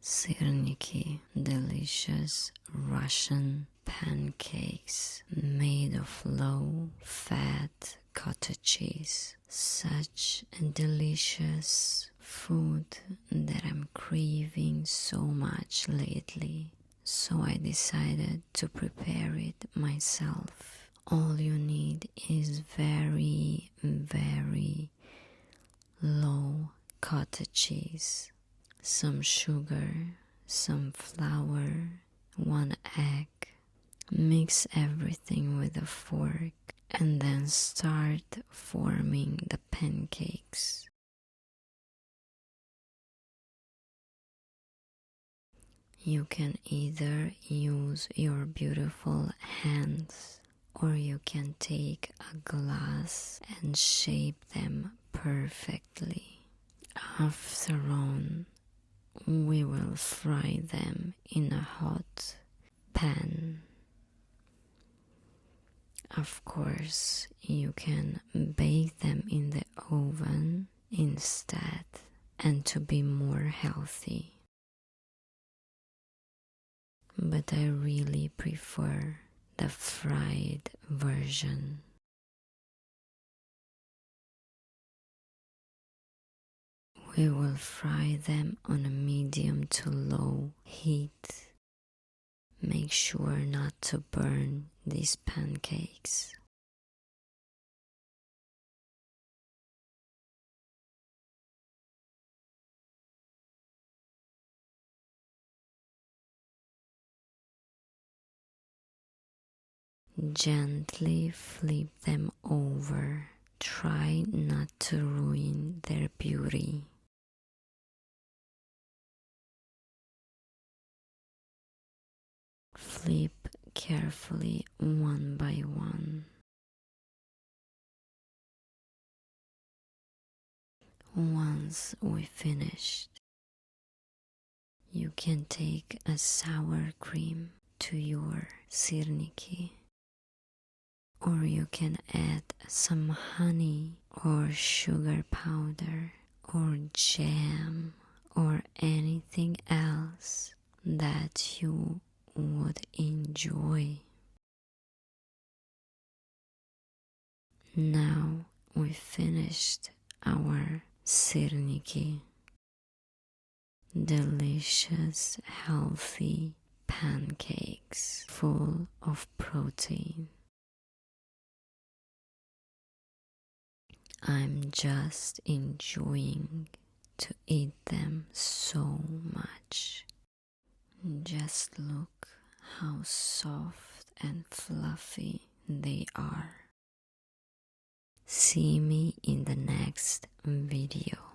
Syrniki, delicious Russian pancakes made of low-fat cottage cheese. Such a delicious food that I'm craving so much lately. So I decided to prepare it myself. All you need is very, very low cottage cheese, some sugar, some flour, 1 egg. Mix everything with a fork and then start forming the pancakes. You can either use your beautiful hands or you can take a glass and shape them perfectly. After on, we will fry them in a hot pan. Of course, you can bake them in the oven instead, and to be more healthy. But I really prefer the fried version. We will fry them on a medium to low heat. Make sure not to burn these pancakes. Gently flip them over. Try not to ruin their beauty. Flip carefully one by one. Once we finished, you can take a sour cream to your syrniki, or you can add some honey or sugar powder or jam or anything else that you would enjoy. Now we finished our syrniki, delicious, healthy pancakes full of protein. I'm just enjoying to eat them so much. Just look how soft and fluffy they are. See me in the next video.